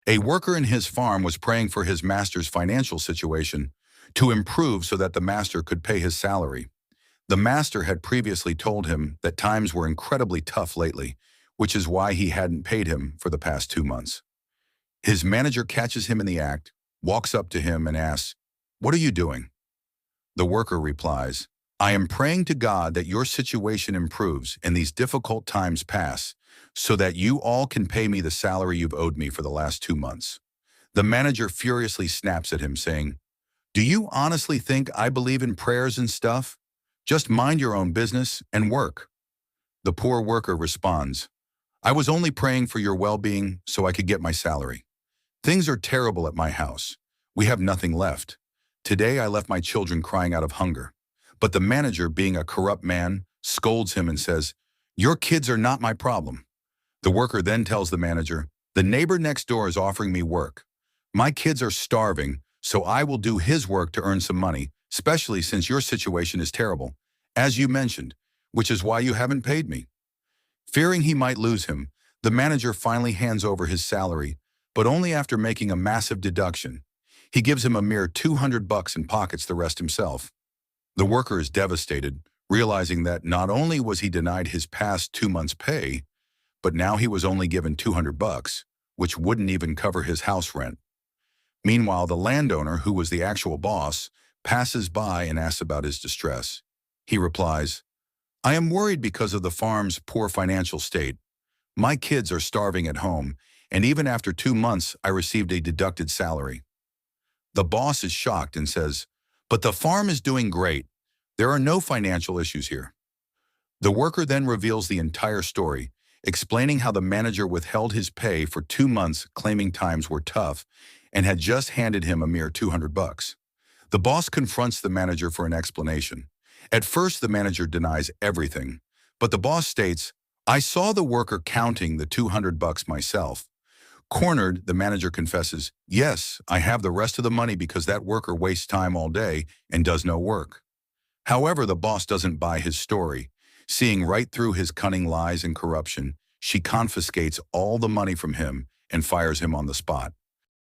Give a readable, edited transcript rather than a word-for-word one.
A worker in his farm was praying for his master's financial situation to improve so that the master could pay his salary. The master had previously told him that times were incredibly tough lately, which is why he hadn't paid him for the past 2 months. His manager catches him in the act, walks up to him and asks, "What are you doing?" The worker replies, "I am praying to God that your situation improves and these difficult times pass, so that you all can pay me the salary you've owed me for the last 2 months." The manager furiously snaps at him, saying, "Do you honestly think I believe in prayers and stuff? Just mind your own business and work." The poor worker responds, "I was only praying for your well-being so I could get my salary. Things are terrible at my house. We have nothing left. Today I left my children crying out of hunger." But the manager, being a corrupt man, scolds him and says, "Your kids are not my problem." The worker then tells the manager, "The neighbor next door is offering me work. My kids are starving, so I will do his work to earn some money, especially since your situation is terrible, as you mentioned, which is why you haven't paid me." Fearing he might lose him, the manager finally hands over his salary, but only after making a massive deduction. He gives him a mere $200 and pockets the rest himself. The worker is devastated, realizing that not only was he denied his past 2 months' pay, but now he was only given $200, which wouldn't even cover his house rent. Meanwhile, the landowner, who was the actual boss, passes by and asks about his distress. He replies, "I am worried because of the farm's poor financial state. My kids are starving at home, and even after 2 months, I received a deducted salary." The boss is shocked and says, "But the farm is doing great. There are no financial issues here." The worker then reveals the entire story, explaining how the manager withheld his pay for 2 months, claiming times were tough, and had just handed him a mere $200. The boss confronts the manager for an explanation. At first, the manager denies everything, but the boss states, "I saw the worker counting the $200 myself." Cornered, the manager confesses, "Yes, I have the rest of the money because that worker wastes time all day and does no work." However, the boss doesn't buy his story. Seeing right through his cunning lies and corruption, she confiscates all the money from him and fires him on the spot.